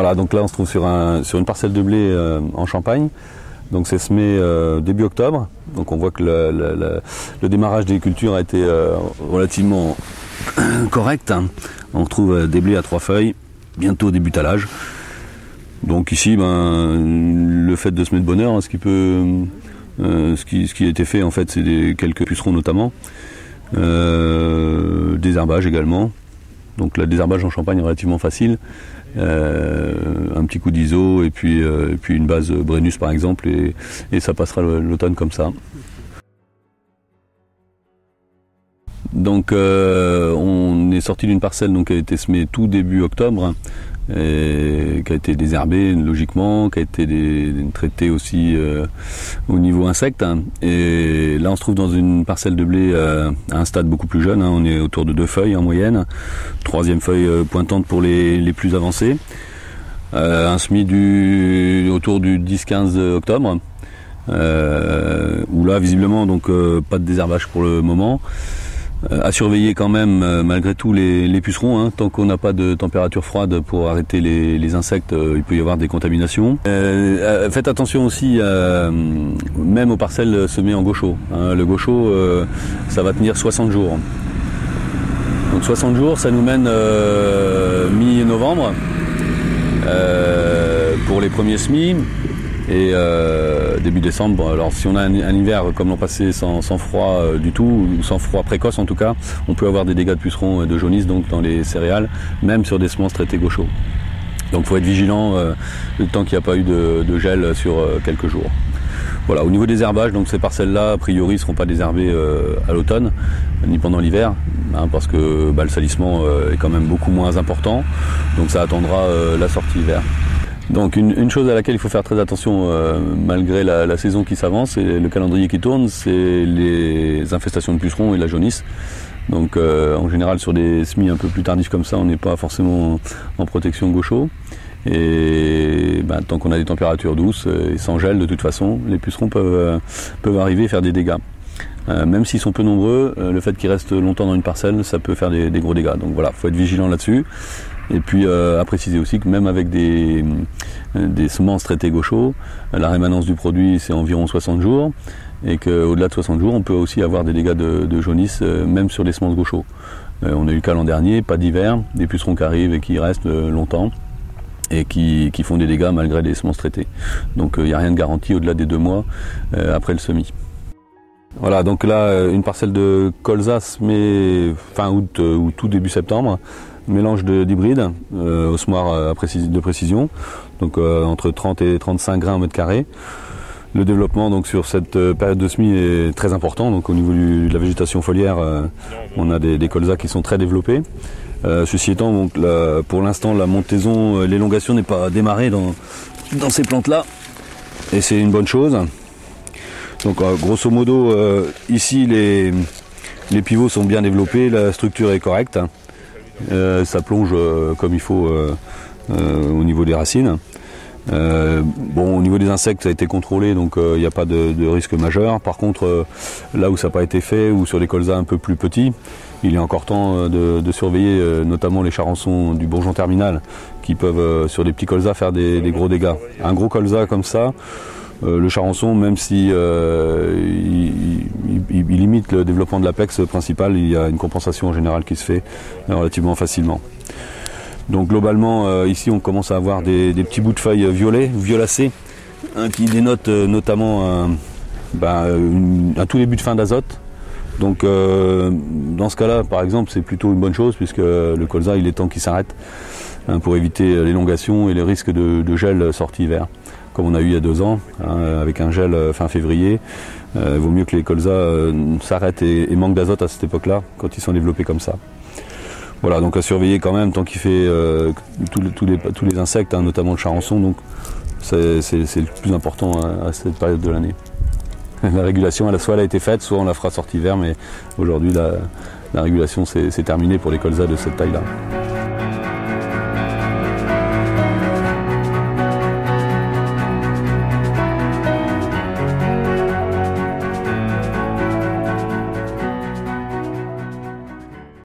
Voilà, donc là on se trouve sur une parcelle de blé en Champagne. Donc c'est semé début octobre. Donc on voit que le démarrage des cultures a été relativement correct. On retrouve des blés à 3 feuilles, bientôt débutalage. Donc ici, le fait de semer de bonne heure, ce qui a été fait en fait, c'est quelques pucerons notamment, désherbage également. Donc le désherbage en Champagne est relativement facile. Un petit coup d'ISO et puis une base Brennus par exemple et ça passera l'automne comme ça. Donc on est sorti d'une parcelle donc, qui a été semée tout début octobre et qui a été désherbée logiquement, qui a été traitée aussi au niveau insectes. Et là on se trouve dans une parcelle de blé à un stade beaucoup plus jeune, on est autour de 2 feuilles en moyenne, 3e feuille pointante pour les plus avancés. Un semis autour du 10-15 octobre, où là visiblement donc pas de désherbage pour le moment. À surveiller quand même malgré tout les pucerons, tant qu'on n'a pas de température froide pour arrêter les insectes, il peut y avoir des contaminations. Faites attention aussi même aux parcelles semées en gaucho. Le gaucho ça va tenir 60 jours. Donc 60 jours ça nous mène mi-novembre pour les premiers semis. Et début décembre, alors si on a un hiver comme l'an passé sans froid du tout, ou sans froid précoce en tout cas, on peut avoir des dégâts de pucerons et de jaunisse donc dans les céréales, même sur des semences traitées gaucho. Donc il faut être vigilant le temps qu'il n'y a pas eu de gel sur quelques jours. Voilà, au niveau des herbages, donc ces parcelles-là, a priori, ne seront pas désherbées à l'automne, ni pendant l'hiver, parce que le salissement est quand même beaucoup moins important, donc ça attendra la sortie hiver. Donc une chose à laquelle il faut faire très attention malgré la saison qui s'avance et le calendrier qui tourne, c'est les infestations de pucerons et la jaunisse. Donc en général sur des semis un peu plus tardifs comme ça, on n'est pas forcément en protection gaucho. Et tant qu'on a des températures douces et sans gel de toute façon, les pucerons peuvent arriver et faire des dégâts. Même s'ils sont peu nombreux, le fait qu'ils restent longtemps dans une parcelle, ça peut faire des gros dégâts. Donc voilà, il faut être vigilant là-dessus. Et puis à préciser aussi que même avec des semences traitées gaucho, la rémanence du produit c'est environ 60 jours et qu'au-delà de 60 jours on peut aussi avoir des dégâts de jaunisse même sur les semences gaucho. On a eu le cas l'an dernier, pas d'hiver, des pucerons qui arrivent et qui restent longtemps et qui font des dégâts malgré les semences traitées. Donc il n'y a rien de garanti au-delà des 2 mois après le semis. Voilà, donc là une parcelle de colza semée fin août ou tout début septembre. Mélange d'hybrides au semoir de précision, donc entre 30 et 35 grains au mètre carré. Le développement donc sur cette période de semis est très important, donc au niveau de la végétation foliaire, on a des colzas qui sont très développés. Ceci étant, donc, pour l'instant la montaison, l'élongation n'est pas démarrée dans ces plantes-là, et c'est une bonne chose. Donc grosso modo, ici les pivots sont bien développés, la structure est correcte. Ça plonge comme il faut au niveau des racines. Au niveau des insectes, ça a été contrôlé, donc il n'y a pas de risque majeur. Par contre, là où ça n'a pas été fait, ou sur les colzas un peu plus petits, il est encore temps de surveiller notamment les charançons du bourgeon terminal qui peuvent, sur des petits colzas, faire des gros dégâts. Un gros colza comme ça, le charançon, même si il limite le développement de l'apex principal, il y a une compensation en général qui se fait relativement facilement. Donc globalement, ici on commence à avoir des petits bouts de feuilles violacées, qui dénotent notamment un tout début de fin d'azote. Donc dans ce cas-là, par exemple, c'est plutôt une bonne chose puisque le colza il est temps qu'il s'arrête pour éviter l'élongation et les risques de gel sortie hiver. Comme on a eu il y a 2 ans, avec un gel fin février. Il vaut mieux que les colzas s'arrêtent et manquent d'azote à cette époque-là, quand ils sont développés comme ça. Voilà, donc à surveiller quand même tant qu'il fait tous les insectes, notamment le charançon, donc c'est le plus important à cette période de l'année. La régulation, soit elle a été faite, soit on la fera sortie hiver, mais aujourd'hui la régulation c'est terminé pour les colzas de cette taille-là.